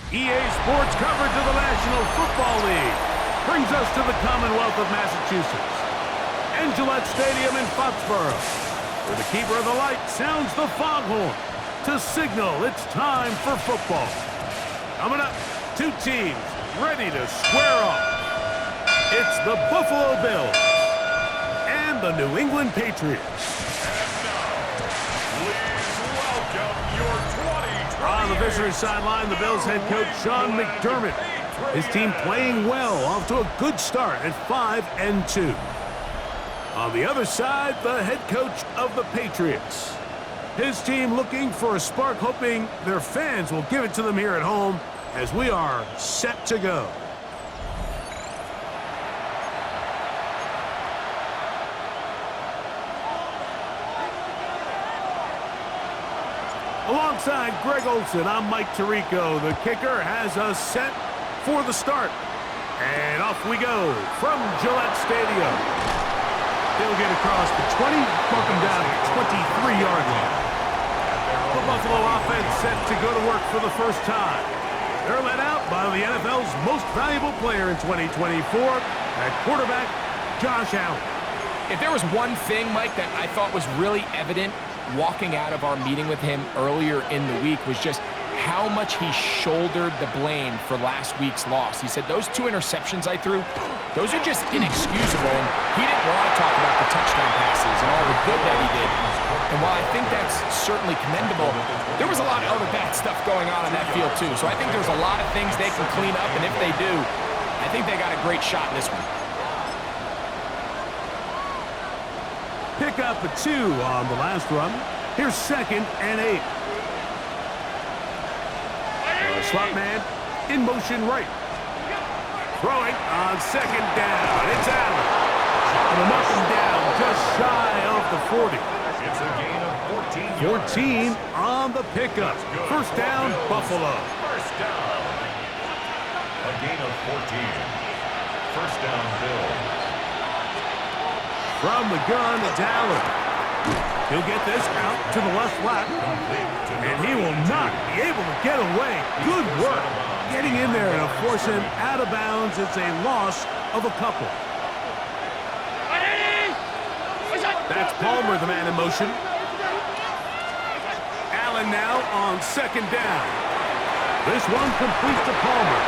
EA Sports coverage of the National Football League brings us to the Commonwealth of Massachusetts and Gillette Stadium in Foxborough, where the keeper of the light sounds the foghorn to signal it's time for football. Coming up, two teams ready to square off. It's the Buffalo Bills and the New England Patriots. On the visitor's sideline, the Bills head coach Sean McDermott. His team playing well, off to a good start at 5-2. On the other side, the head coach of the Patriots. His team looking for a spark, hoping their fans will give it to them here at home as we are set to go. Alongside Greg Olson, I'm Mike Tirico. The kicker has us set for the start. And off we go from Gillette Stadium. He'll get across the 20, mark him down at 23-yard line. The Buffalo offense set to go to work for the first time. They're led out by the NFL's most valuable player in 2024, at quarterback, Josh Allen. If there was one thing, Mike, that I thought was really evident walking out of our meeting with him earlier in the week was just how much he shouldered the blame for last week's loss. He said, those two interceptions I threw, those are just inexcusable. And he didn't want to talk about the touchdown passes and all the good that he did. And while I think that's certainly commendable, there was a lot of other bad stuff going on in that field too. So I think there's a lot of things they can clean up, and if they do, I think they got a great shot in this one. Pick up a 2 on the last run. Here's 2nd and 8. Slot man in motion right. Throwing on 2nd down. It's Allen. And a knock him down just shy of the 40. It's a gain of 14 14 on the pickup. First down, Buffalo. First down. A gain of 14. First down, Bills. From the gun, it's Allen. He'll get this out to the left flat. And he will not be able to get away. Good work getting in there to force him out of bounds. It's a loss of a couple. That's Palmer, the man in motion. Allen now on 2nd down. This one complete to Palmer.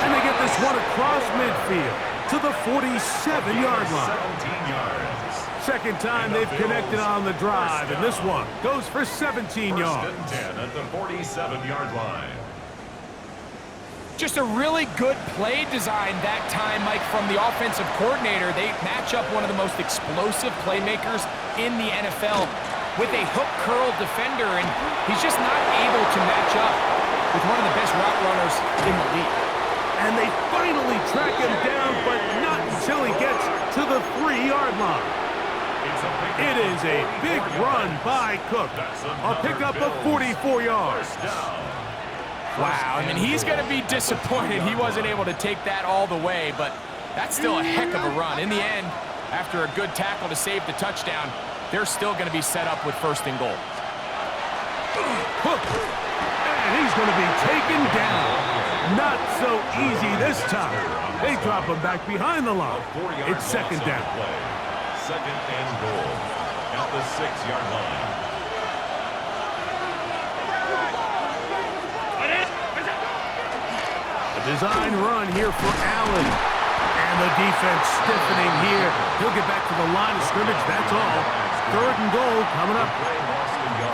And they get this one across midfield to the 47-yard line. 17 yards. Second time they've connected on the drive, and this one goes for 17 yards. First and 10 at the 47-yard line. Just a really good play design that time, Mike, from the offensive coordinator. They match up one of the most explosive playmakers in the NFL with a hook curl defender, and he's just not able to match up with one of the best route runners in the league. And they finally track him down, but not until he gets to the 3-yard line. It is a big run by Cook. A pickup of 44 yards. Wow, I mean, he's going to be disappointed he wasn't able to take that all the way, but that's still a heck of a run. In the end, after a good tackle to save the touchdown, they're still going to be set up with 1st and goal. Cook, and he's going to be taken down. Not so easy this time. They drop him back behind the line. It's 2nd down. 2nd and goal. At the 6-yard line. A design run here for Allen. And the defense stiffening here. He'll get back to the line of scrimmage, that's all. 3rd and goal coming up.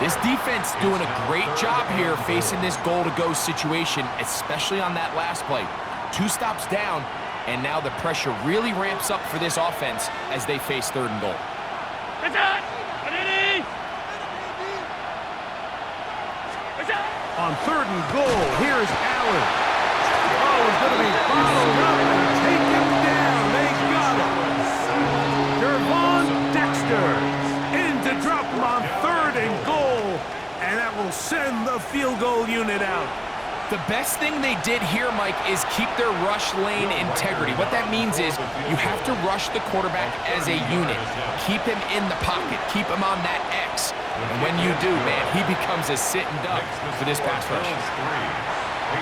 This defense doing a great job here facing this goal-to-go situation, especially on that last play. 2 stops down, and now the pressure really ramps up for this offense as they face 3rd and goal. On 3rd and goal, here's Allen. Oh, he's going to be followed up and taken down. They got him. Gervon Dexter in to drop him on 3rd and goal, and that will send the field goal unit out. The best thing they did here, Mike, is keep their rush lane integrity. What that means is you have to rush the quarterback as a unit. Keep him in the pocket. Keep him on that X. And when you do, man, he becomes a sitting duck for this pass rush.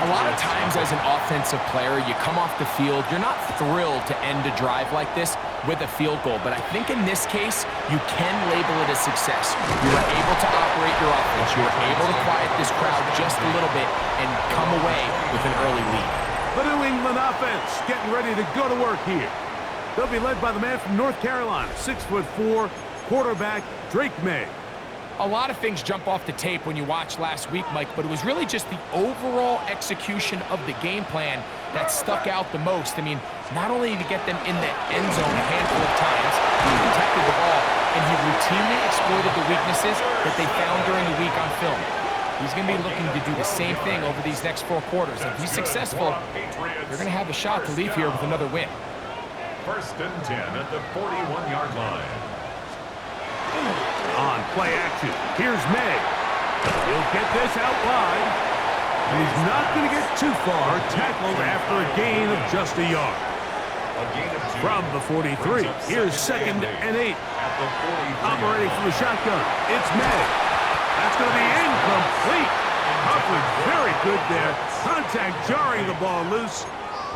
A A lot of times as an offensive player, you come off the field, you're not thrilled to end a drive like this with a field goal. But I think in this case, you can label it a success. You were able to operate your offense. You were able to quiet this crowd just a little bit and come away with an early lead. The New England offense getting ready to go to work here. They'll be led by the man from North Carolina, 6'4", quarterback Drake May. A lot of things jump off the tape when you watch last week, Mike, but it was really just the overall execution of the game plan that stuck out the most. I mean, not only did he get them in the end zone a handful of times, he protected the ball, and he routinely exploited the weaknesses that they found during the week on film. He's going to be looking to do the same thing over these next 4 quarters. If he's successful, they're going to have a shot to leave here with another win. 1st and 10 at the 41-yard line. On play action, here's May. He'll get this out wide. He's not going to get too far, tackled after a gain of just a yard. From the 43, here's 2nd and 8. Operating from the shotgun, it's May. That's going to be incomplete. Hufford very good there. Contact jarring the ball loose.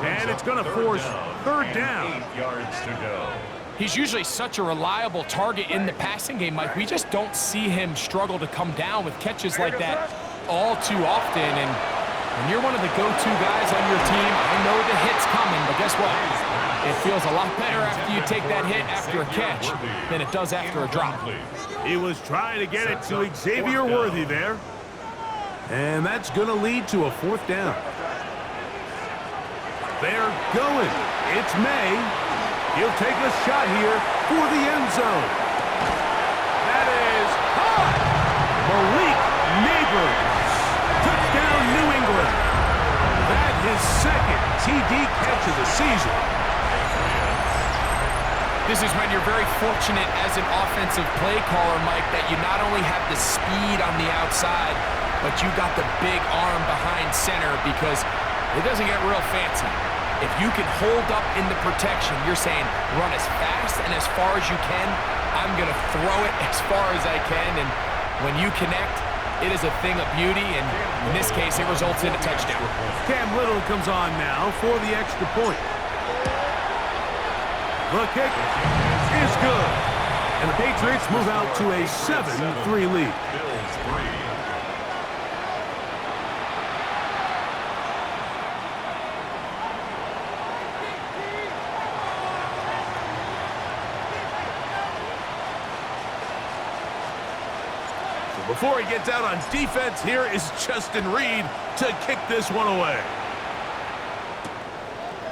And it's going to force 3rd down. 8 yards to go. He's usually such a reliable target in the passing game, Mike. We just don't see him struggle to come down with catches like that all too often. And when you're one of the go-to guys on your team, I know the hit's coming, but guess what? It feels a lot better after you take that hit after a catch than it does after a drop. He was trying to get it to Xavier Worthy there. And that's going to lead to a 4th down. They're going. It's May. He'll take a shot here for the end zone. That is caught. Malik Neighbors. Touchdown, New England. That is 2nd TD catch of the season. This is when you're very fortunate as an offensive play caller, Mike, that you not only have the speed on the outside, but you got the big arm behind center, because it doesn't get real fancy. If you can hold up in the protection, you're saying run as fast and as far as you can. I'm going to throw it as far as I can. And when you connect, it is a thing of beauty. And in this case, it results in a touchdown. Cam Little comes on now for the extra point. The kick is good. And the Patriots move out to a 7-3 lead. Bills 3. Before he gets out on defense, here is Justin Reed to kick this one away.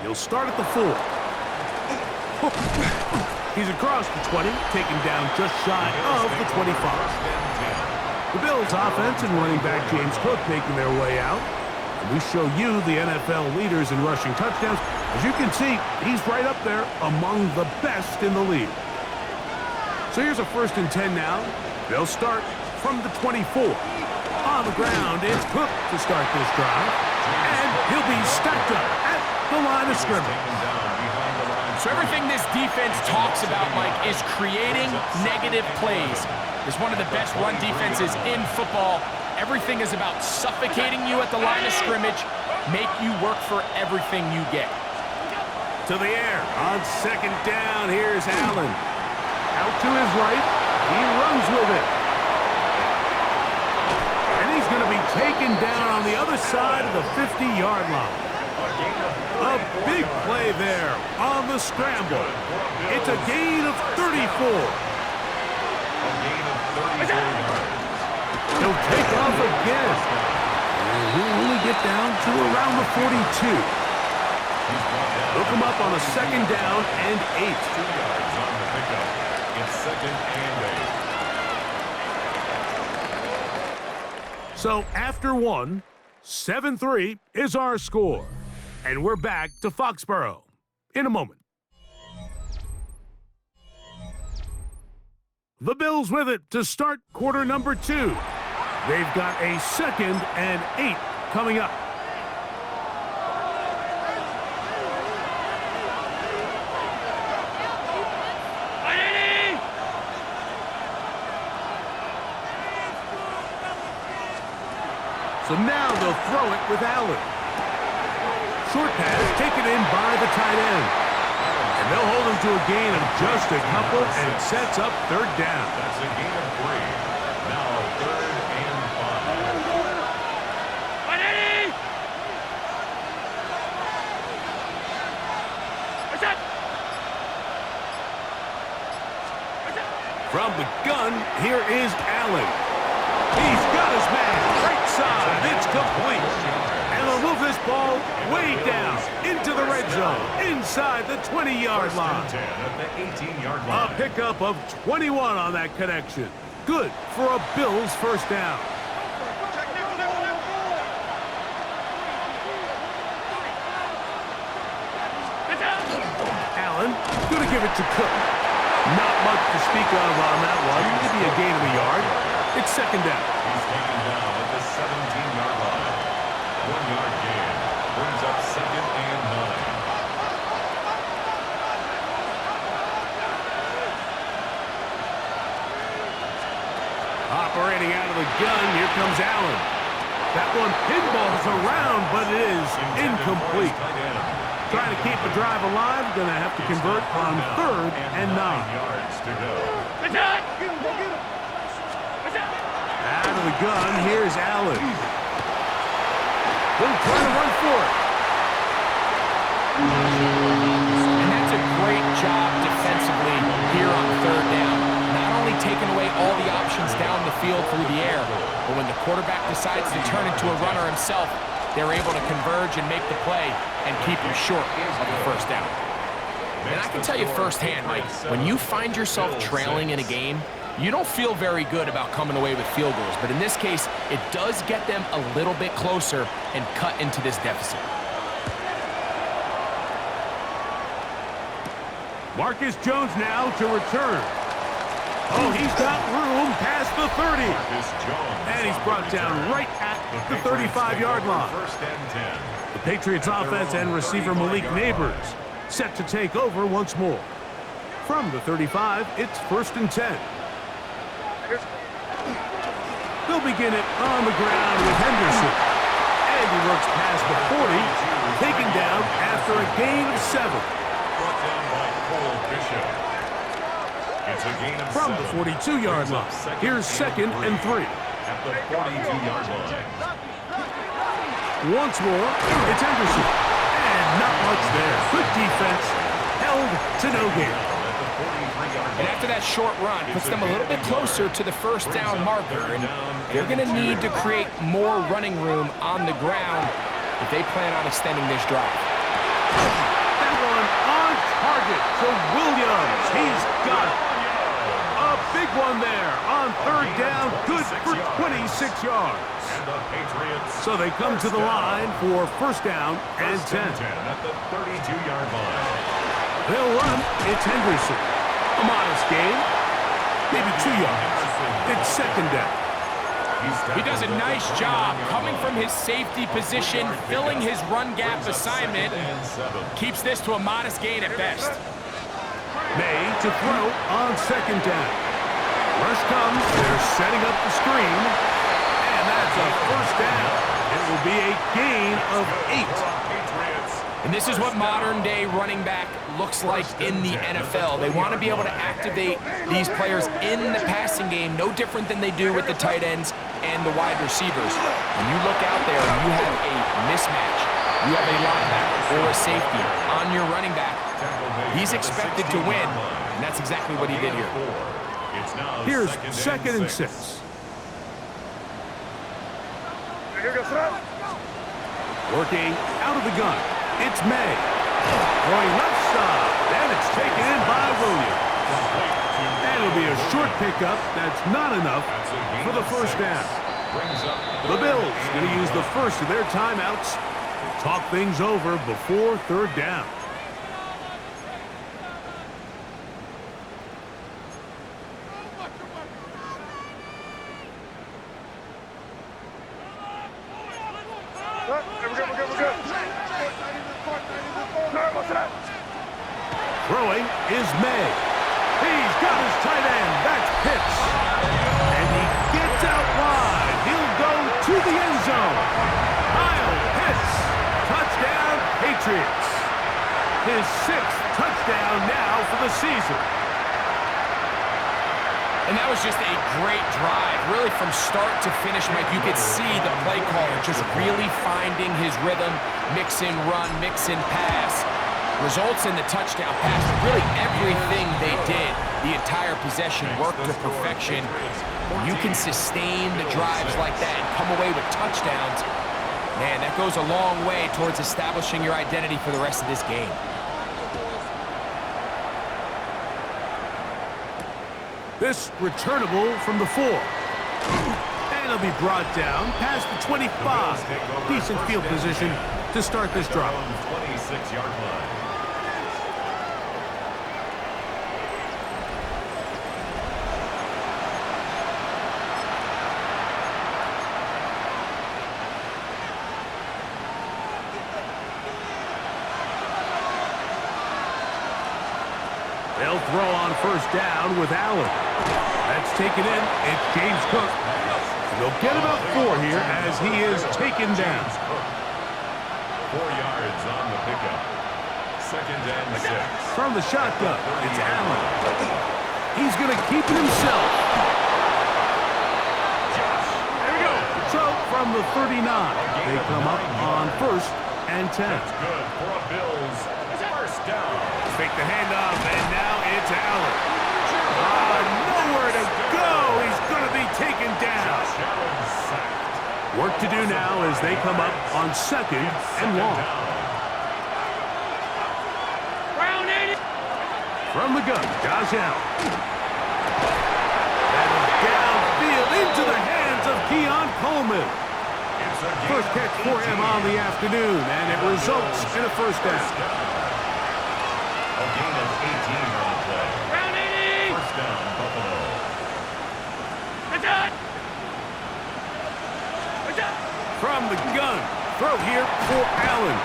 He'll start at the 4. He's across the 20, taken down just shy of the 25. The Bills offense and running back James Cook making their way out. And we show you the NFL leaders in rushing touchdowns. As you can see, he's right up there among the best in the league. So here's a 1st and 10 now. They'll start from the 24. On the ground, it's Cook to start this drive. And he'll be stacked up at the line of scrimmage. So everything this defense talks about, Mike, is creating negative plays. It's one of the best run defenses in football. Everything is about suffocating you at the line of scrimmage, make you work for everything you get. To the air on 2nd down. Here's Allen. Out to his right. He runs with it. He's going to be taken down on the other side of the 50-yard line. A big play there on the scramble. It's a gain of 34. He'll take off again. And he'll only get down to around the 42. Look him up on a 2nd down and 8. 2 yards on the pickup. It's 2nd and 8. So after 1, 7-3 is our score. And we're back to Foxborough in a moment. The Bills with it to start quarter number 2. They've got a 2nd and 8 coming up. So now they'll throw it with Allen. Short pass taken in by the tight end. And they'll hold him to a gain of just a couple and sets up third down. That's a gain of 3. Now 3rd and 5. From the gun, here is Allen. He's got his man. Right side. It's complete. And they'll move this ball way down into the red zone, inside the 20-yard line. 10 at the 18-yard line. A pickup of 21 on that connection. Good for a Bills first down. Allen, going to give it to Cook. Not much to speak of on that one. Maybe a gain of a yard. It's second down. He's taken down at the 17-yard line. 1-yard gain. Brings up 2nd and 9. Operating out of the gun, here comes Allen. That one pinballs around, but it is incomplete. Trying to keep the drive alive, going to have to convert on 3rd and 9. 9 yards to go. Out of the gun, here's Allen. They'll try to run for it. And that's a great job defensively here on 3rd down. Not only taking away all the options down the field through the air, but when the quarterback decides to turn into a runner himself, they're able to converge and make the play and keep him short of the first down. And I can tell you firsthand, Mike, when you find yourself trailing in a game, you don't feel very good about coming away with field goals. But in this case, it does get them a little bit closer and cut into this deficit. Marcus Jones now to return. Oh, he's got room past the 30. And he's brought down right at the 35-yard line. 1st and 10. The Patriots offense and receiver Malik Neighbors set to take over once more. From the 35, it's 1st and 10. They'll begin it on the ground with Henderson. And he works past the 40, taken down after a gain of 7. Brought down by Cole Bishop. It's a gain of From 7. the 42-yard line, here's 2nd and 3. At the 42-yard line. Once more, it's Henderson. And not much there. Good defense, held to no gain. And after that short run, puts them a little bit closer to the first down marker. And they're going to need to create more running room on the ground if they plan on extending this drive. That one on target to Williams. He's got it. A big one there on 3rd down. Good for 26 yards. And the Patriots. So they come to the line for 1st down and 10. At the 32-yard line. They'll run. It's Henderson. A modest gain. Maybe 2 yards. It's 2nd down. He does a nice job coming from his safety position, filling his run gap assignment. Keeps this to a modest gain at best. May to throw on 2nd down. Rush comes. They're setting up the screen. And that's a 1st down. It will be a gain of 8. And this is what modern-day running back looks like in the NFL. They want to be able to activate these players in the passing game, no different than they do with the tight ends and the wide receivers. When you look out there and you have a mismatch, you have a linebacker or a safety on your running back, he's expected to win, and that's exactly what he did here. Here's 2nd and 6. Working out of the gun. It's May. Going left side. And it's taken in by Williams. And it'll be a short pickup. That's not enough for the 1st down. The Bills going to use the first of their timeouts to talk things over before 3rd down. Throwing is May. He's got his tight end. That's Pitts. And he gets out wide. He'll go to the end zone. Kyle Pitts. Touchdown, his 6th touchdown now for the season. And that was just a great drive. Really from start to finish, Mike, you could see the play caller just really finding his rhythm, mix in run, mix in pass. Results in the touchdown pass. Really everything they did, the entire possession worked to perfection. When you can sustain the drives like that and come away with touchdowns, man, that goes a long way towards establishing your identity for the rest of this game. This returnable from the 4. And it'll be brought down past the 25. Decent field position to start this drive. 26-yard line. They'll throw on first down with Allen. That's taken in. It's James Cook. They'll get about 4 here as he is taken down. 4 yards on the pickup. 2nd and 6. From the shotgun, it's Allen. He's going to keep it himself. There we go. So from the 39, they come up on 1st and 10. That's good for a Bills first down. Fake the handoff, and now it's Allen. Nowhere to go. He's going to be taken down. Work to do now as they come up on 2nd and long. From the gun, Josh Allen. And downfield into the hands of Keon Coleman. First catch for him on the afternoon, and it results in a first down. A gain of 18 on the play. First down, Buffalo. From the gun, throw here for Allen.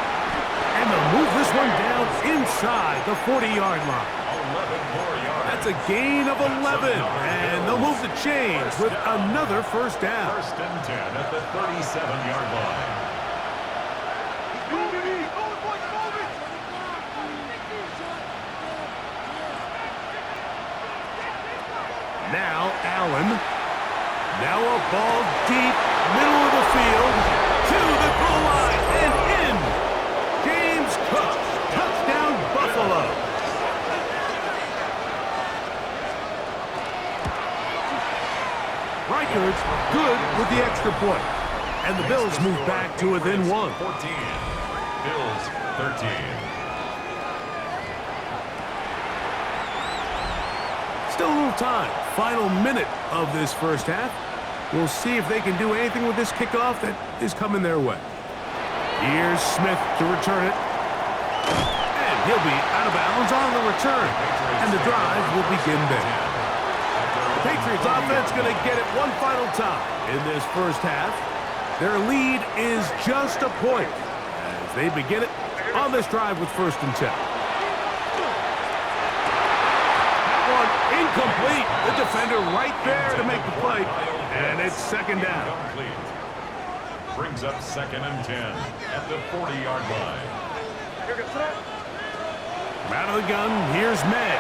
And they'll move this one down inside the 40-yard line. 11 more yards. That's a gain of 11, and they'll move the chains with another first down. 1st and 10 at the 37-yard line. Now Allen. Now a ball deep, middle of the field, to the goal line and in. James Cook, touchdown Buffalo. Reichard's good with the extra point. And the Bills move back to within 1. 14. Bills 13. Still a little time. Final minute of this first half. We'll see if they can do anything with this kickoff that is coming their way. Here's Smith to return it. And he'll be out of bounds on the return. And the drive will begin there. The Patriots offense going to get it one final time in this first half. Their lead is just a point as they begin it on this drive with 1st and 10. Incomplete. The defender right there to make the play. And it's 2nd down. Brings up 2nd and 10 at the 40-yard line. From out of the gun, here's May.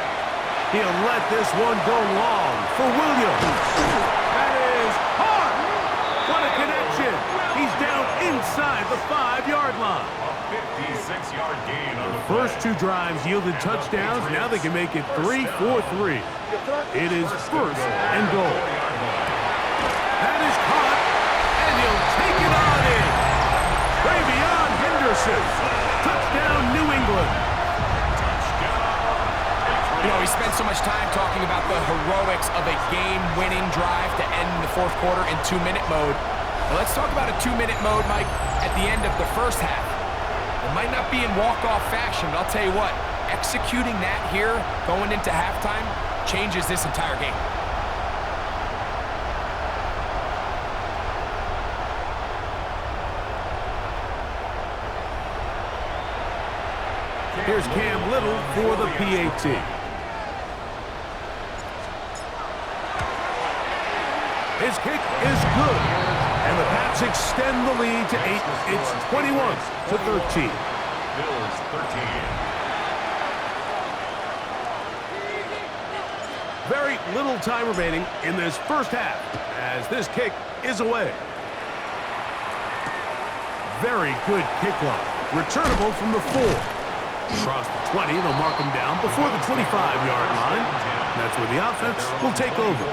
He'll let this one go long for Williams. That is hard. What a connection. He's down inside the 5-yard line. A 56-yard gain on the First 2 drives yielded touchdowns. Now they can make it 3-4-3. It is 1st and goal. That is caught, and he'll take it on in. Travion Henderson. Touchdown, New England. You know, we spent so much time talking about the heroics of a game-winning drive to end the 4th quarter in 2-minute mode. Now let's talk about a 2-minute mode, Mike, at the end of the first half. It might not be in walk-off fashion, but I'll tell you what, executing that here, going into halftime, changes this entire game. Here's Cam Little for the PAT. His kick is good. And the Pats extend the lead to 8. It's 21-13. Bills 13. Very little time remaining in this first half as this kick is away. Very good kickoff. Returnable from the 4. Across the 20, they'll mark him down before the 25-yard line. And that's where the offense will take over.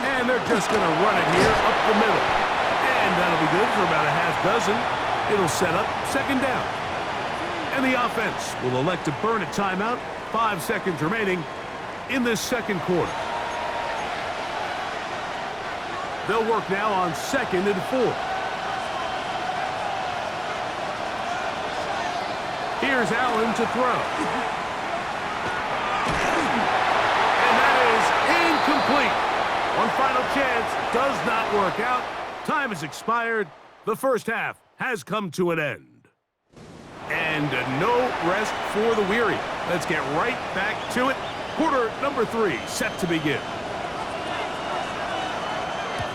And they're just going to run it here up the middle. And that'll be good for about a half dozen. It'll set up second down. And the offense will elect to burn a timeout. 5 seconds remaining in this second quarter. They'll work now on 2nd and 4. Here's Allen to throw. And that is incomplete. One final chance does not work out. Time has expired. The first half has come to an end. And no rest for the weary. Let's get right back to it. Quarter number 3 set to begin.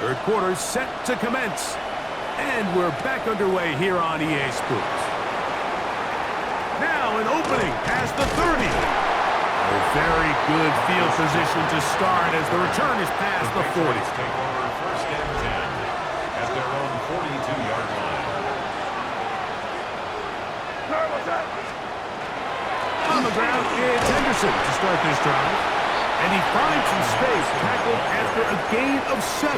Third quarter set to commence. And we're back underway here on EA Sports. Now an opening past the 30. A very good field position to start as the return is past the 40. Take over 1st and 10 at their own 42-yard line. On the ground, it's Henderson to start this drive. And he finds some space tackled after a gain of 7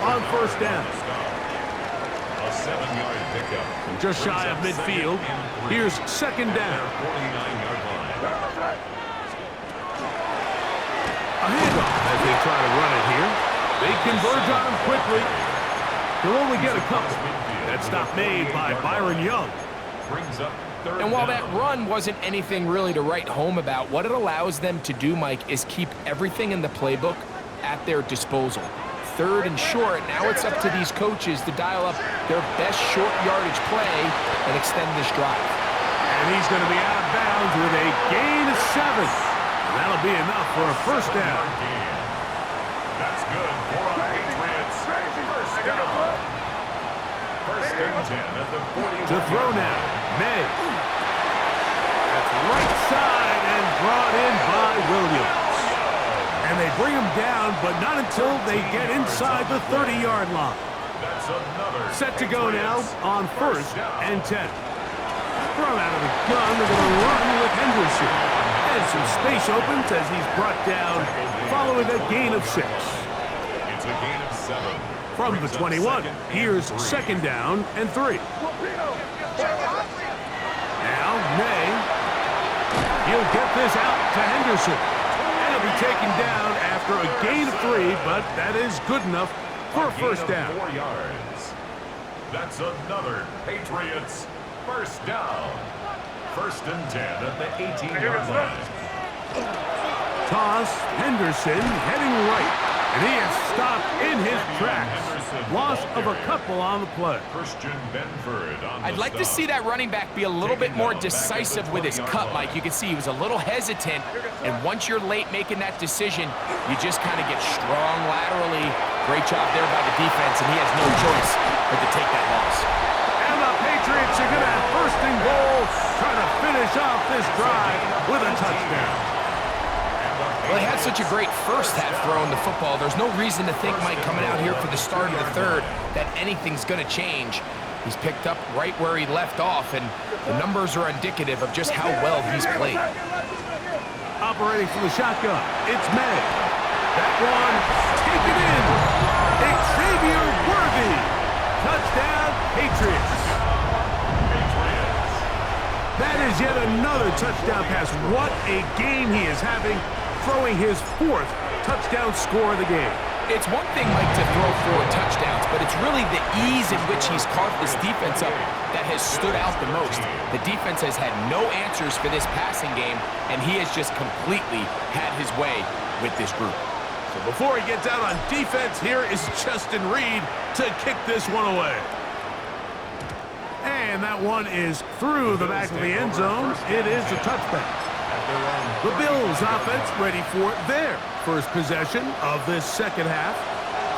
on 1st down. A 7-yard pickup. And just shy of midfield, here's 2nd down. 49-yard line. A handoff as they try to run it here. They converge on him quickly. He'll only get a couple. That stop made by Byron Young. Brings up 3rd And while that down. run wasn't anything really to write home about, what it allows them to do, Mike, is keep everything in the playbook at their disposal. 3rd and short, now it's up to these coaches to dial up their best short yardage play and extend this drive. And he's going to be out of bounds with a gain of 7. And that'll be enough for a 1st down. That's good for our Patriots. 1st down. 1st and 10 at the 40. To throw now, May. That's right side and brought in by Williams. And they bring him down, but not until they get inside the 30-yard line. That's another. Set to go now on 1st and 10. Thrown out of the gun, they're going to run with Henderson. And some space opens as he's brought down following a gain of 6. It's a gain of 7. From the 21, here's 2nd down and 3. Now, May. He'll get this out to Henderson. And he'll be taken down after a gain of 3, but that is good enough for a 1st down. 4 yards. That's another Patriots 1st down. 1st and 10 at the 18-yard line. Toss, Henderson heading right. And he is stopped in his tracks. Loss of a couple on the play. Christian Benford on I'd the like to stop. see that running back be a little bit more decisive with his cut, Mike. You can see he was a little hesitant, and once you're late making that decision, you just kind of get strong laterally. Great job there by the defense, and he has no choice but to take that loss. And the Patriots are going to have 1st and goal, trying to finish off this drive with a touchdown. Well, he had such a great first half throwing the football. There's no reason to think, Mike, coming out here for the start of the 3rd, that anything's going to change. He's picked up right where he left off, and the numbers are indicative of just how well he's played. Operating from the shotgun, it's May. That one, taken in. Xavier Worthy. Touchdown, Patriots. That is yet another touchdown pass. What a game he is having, throwing his 4th touchdown score of the game. It's one thing, Mike, to throw 4 touchdowns, but it's really the ease in which he's carved this defense up that has stood out the most. The defense has had no answers for this passing game, and he has just completely had his way with this group. So before he gets out on defense, here is Justin Reed to kick this one away. And that one is through the back of the end zone. It is a touchback. The Bills offense ready for their first possession of this second half.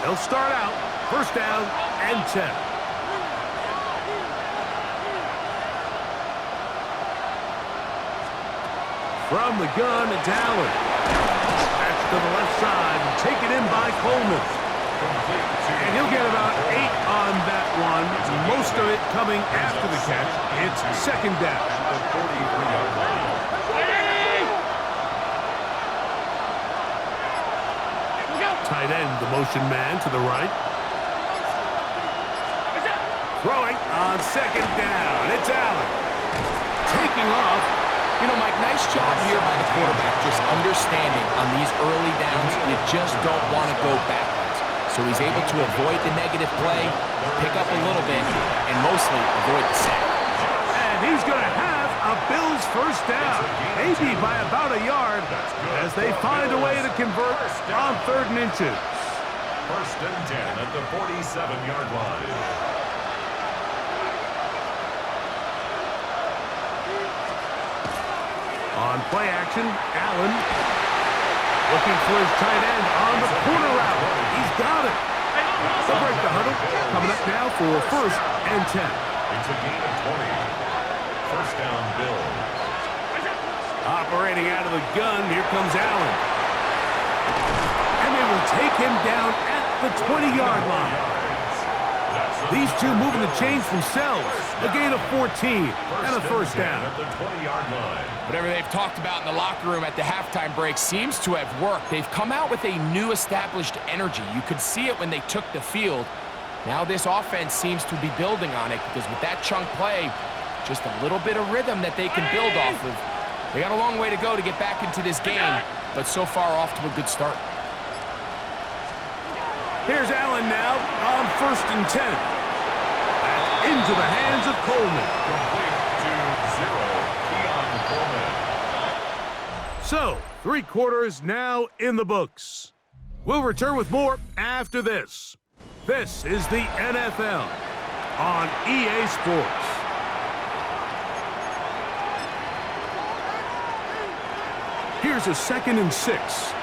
They'll start out 1st down and 10. From the gun, it's Allen. That's to the left side, taken in by Coleman. And he'll get about 8 on that one, most of it coming after the catch. It's second down. Tight end, the motion man to the right. Throwing on second down. It's Allen. Taking off. You know, Mike, nice job here by the quarterback, just understanding on these early downs, you just don't want to go backwards. So he's able to avoid the negative play, pick up a little bit, and mostly avoid the sack. And he's going to have a Bills first down, maybe by about a yard, as they find a way to convert on 3rd and inches. First and 10 at the 47-yard line. On play action, Allen looking for his tight end on the corner route. He's got it. They'll break the huddle. Coming up now for 1st and 10. It's a gain of 20. First down, Bills. Operating out of the gun, here comes Allen. And they will take him down at the 20-yard line. These two moving the chains themselves. A gain of 14 and a first down. At the 20-yard line. Whatever they've talked about in the locker room at the halftime break seems to have worked. They've come out with a new established energy. You could see it when they took the field. Now this offense seems to be building on it because with that chunk play, just a little bit of rhythm that they can build off of. They got a long way to go to get back into this game, but so far off to a good start. Here's Allen now on 1st and 10. And into the hands of Coleman. So, 3 quarters now in the books. We'll return with more after this. This is the NFL on EA Sports. Here's a 2nd and 6.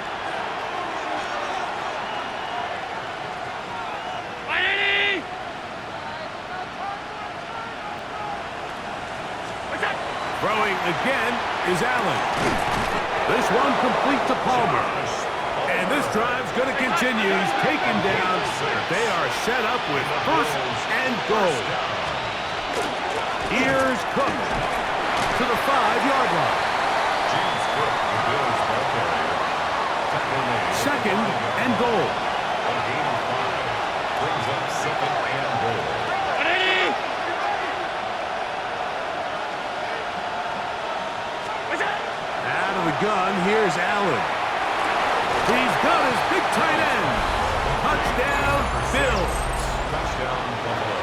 Throwing again is Allen. This one complete to Palmer. And this drive's going to continue. He's taken down. They are set up with 1st and goal. Here's Cook to the 5-yard line. 2nd and goal. Brings up 2nd and goal. Out of the gun, here's Allen. He's got his big tight end. Touchdown, Bills. Touchdown, Buffalo.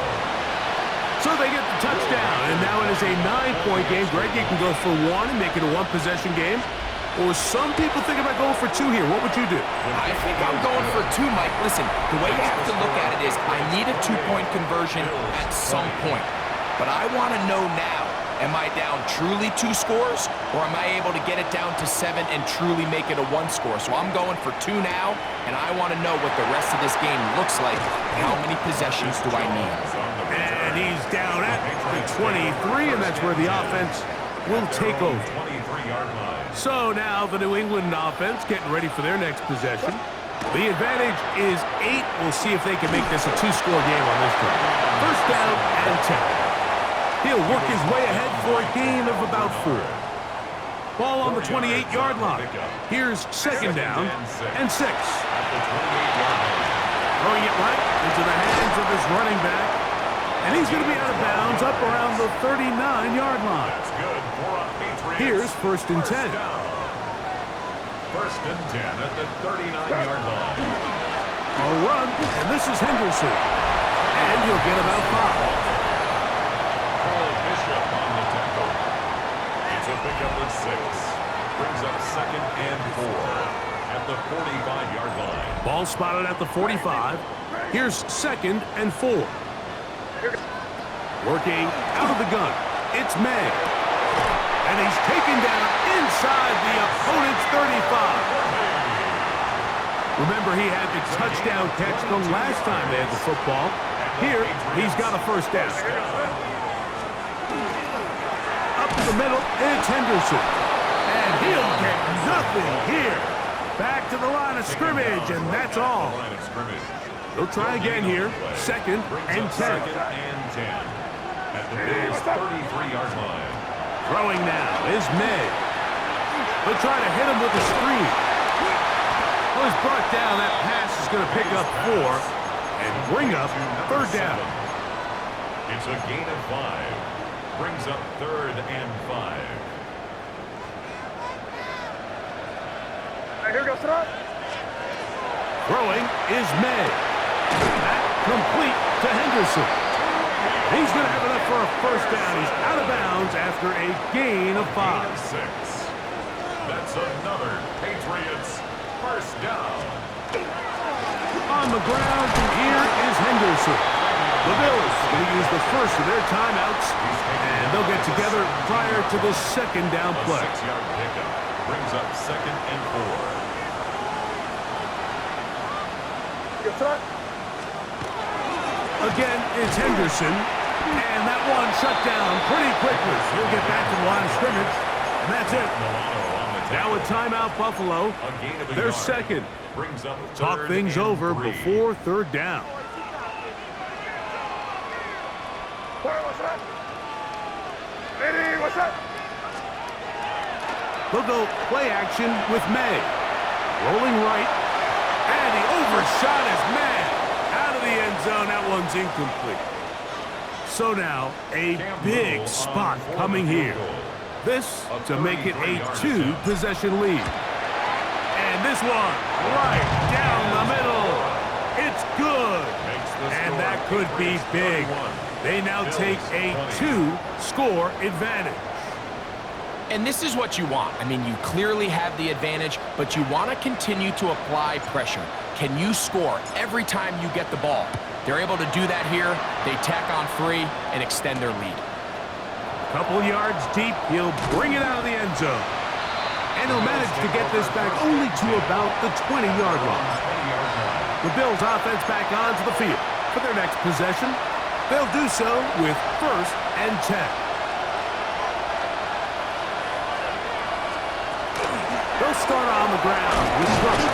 So they get the touchdown, and now it is a 9-point game. Greg, you can go for 1 and make it a 1-possession game. Or some people think about going for 2 here. What would you do? I think I'm going for 2, Mike. Listen, the way you have to look at it is I need a 2-point conversion at some point. But I want to know now, am I down truly 2 scores, or am I able to get it down to 7 and truly make it a 1 score? So I'm going for 2 now, and I want to know what the rest of this game looks like. How many possessions do I need? And he's down at the 23, and that's where the offense will take over. 23-yard line. So now the New England offense getting ready for their next possession. The advantage is 8. We'll see if they can make this a 2-score game on this drive. First down and 10. He'll work his way ahead for a gain of about 4. Ball on the 28-yard line. Here's 2nd down and 6. Throwing it right into the hands of his running back. And he's going to be out of bounds up around the 39-yard line. Here's 1st and 10. First and 10 at the 39-yard line. A run, and this is Henderson. And he'll get about 5. Bishop on the tackle. It's a pickup of 6. Brings up 2nd and 4 at the 45-yard line. Ball spotted at the 45. Here's 2nd and 4. Working out of the gun. It's May. And he's taken down inside the opponent's 35. Remember, he had the touchdown catch the last time they had the football. Here, he's got a first down. Up the middle, it's Henderson. And he He'll get nothing here. Back to the line of scrimmage, and that's all. They'll try again here. Second and 10. Second and 10. At the Bills' 33-yard line. Throwing now is May. They'll try to hit him with a screen. Well, he's brought down. That pass is going to pick up 4 and bring up third down. It's a gain of 5. Brings up third and 5. Here goes throw. Throwing is May. That complete to Henderson. He's going to have enough for a first down. He's out of bounds after a gain of 5. Gain of 6. That's another Patriots first down. On the ground, here is Henderson. The Bills going to use the first of their timeouts, and they'll get together prior to the second down play. A 6-yard pickup brings up second and 4. Again, it's Henderson, and that one shut down pretty quickly. He'll get back to the line of scrimmage, and that's it. Now a timeout, Buffalo. They're second. Talk things over before third down. They'll go play action with May. Rolling right, and he overshot his man. Out of the end zone, that one's incomplete. So now, a big spot coming here. This to make it a 2-possession lead. And this one, right down the middle. It's good. And that could be big. They now take a 2-score advantage. And this is what you want. I mean, you clearly have the advantage, but you want to continue to apply pressure. Can you score every time you get the ball? They're able to do that here. They tack on 3 and extend their lead. Couple yards deep, he'll bring it out of the end zone. And he'll manage to get this back only to about the 20-yard line. The Bills offense back onto the field for their next possession. They'll do so with first and 10. They'll start on the ground with trouble.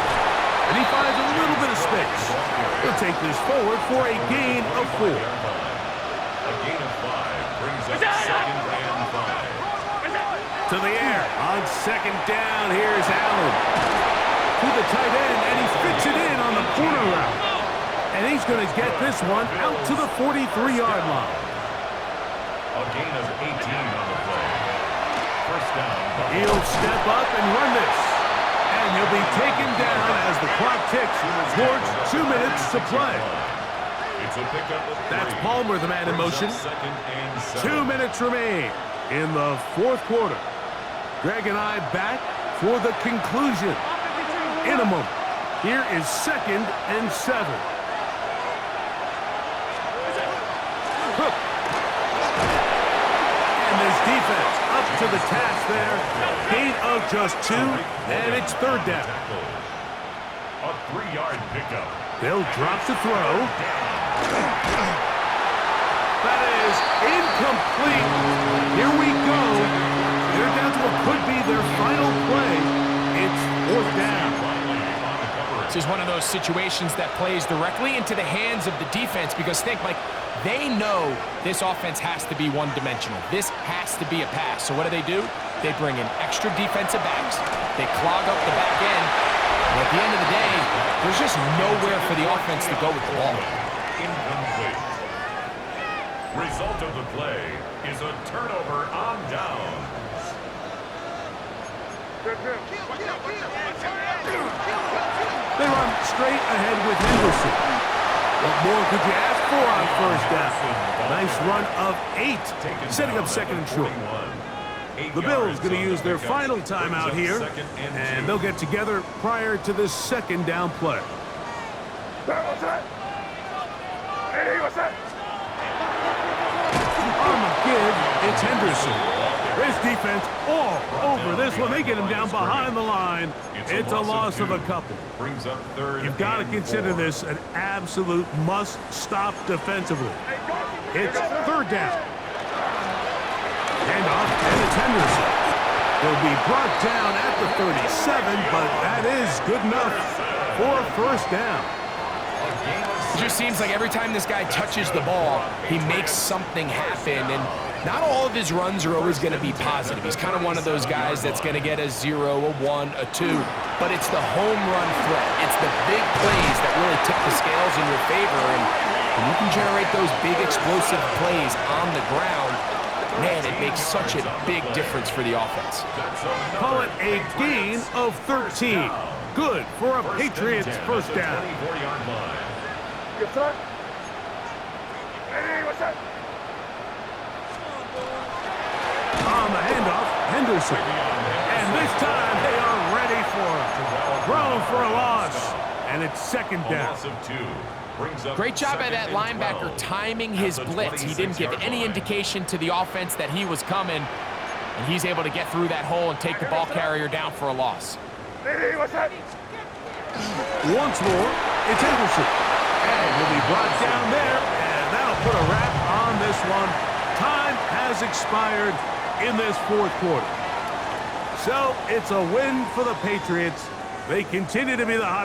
And he finds a little bit of space. He'll take this forward for a gain of 4. A gain of 5 brings up second and 5. To the air on second down. Here's Allen. To the tight end, and he fits it in on the corner route. And he's going to get this one out to the 43-yard line. A gain of 18 on the play. First down. He'll step up and run this. And he'll be taken down as the clock ticks towards 2 minutes to play. It's a pickup of 3. That's Palmer, the man in motion. Second and 7. 2 minutes remain in the fourth quarter. Greg and I back for the conclusion. In a moment. Here is second and 7. Cook. And this defense up to the task there. Gain of just 2, and it's third down. A 3-yard pickup. They'll drop to throw. That is incomplete. Here we go. They're down to what could be their final play. It's fourth down. This is one of those situations that plays directly into the hands of the defense because think, like, they know this offense has to be one-dimensional. This has to be a pass. So what do? They bring in extra defensive backs. They clog up the back end. And at the end of the day, there's just nowhere for the offense to go with the ball. Incomplete. Result of the play is a turnover on downs. They run straight ahead with Henderson. What more could you ask for on first down? Nice run of 8, setting up second and short. The Bills going to use their final timeout here, and they'll get together prior to the second down play. On the give, it's Henderson. His defense all over this one. They get him down behind the line. It's a loss of a couple. You've got to consider this an absolute must-stop defensively. It's third down. Handoff, and it's Henderson. He'll be brought down at the 37, but that is good enough for a first down. It just seems like every time this guy touches the ball, he makes something happen, and not all of his runs are always going to be positive. He's kind of one of those guys that's going to get a 0, a 1, a 2, but it's the home run threat. It's the big plays that really tip the scales in your favor, and when you can generate those big explosive plays on the ground, man, it makes such a big difference for the offense. Call it a gain of 13. Good for a Patriots first down. Yes, sir. Hey, what's up? On the handoff, Henderson. And this time they are ready for it. Thrown for a loss. And it's second down. Great job by that linebacker timing his blitz. He didn't give any indication to the offense that he was coming, and he's able to get through that hole and take the ball carrier down for a loss. Hey, what's up? Once more, it's Henderson. And he'll be brought down there, and that'll put a wrap on this one. Time has expired in this fourth quarter. So it's a win for the Patriots. They continue to be the hottest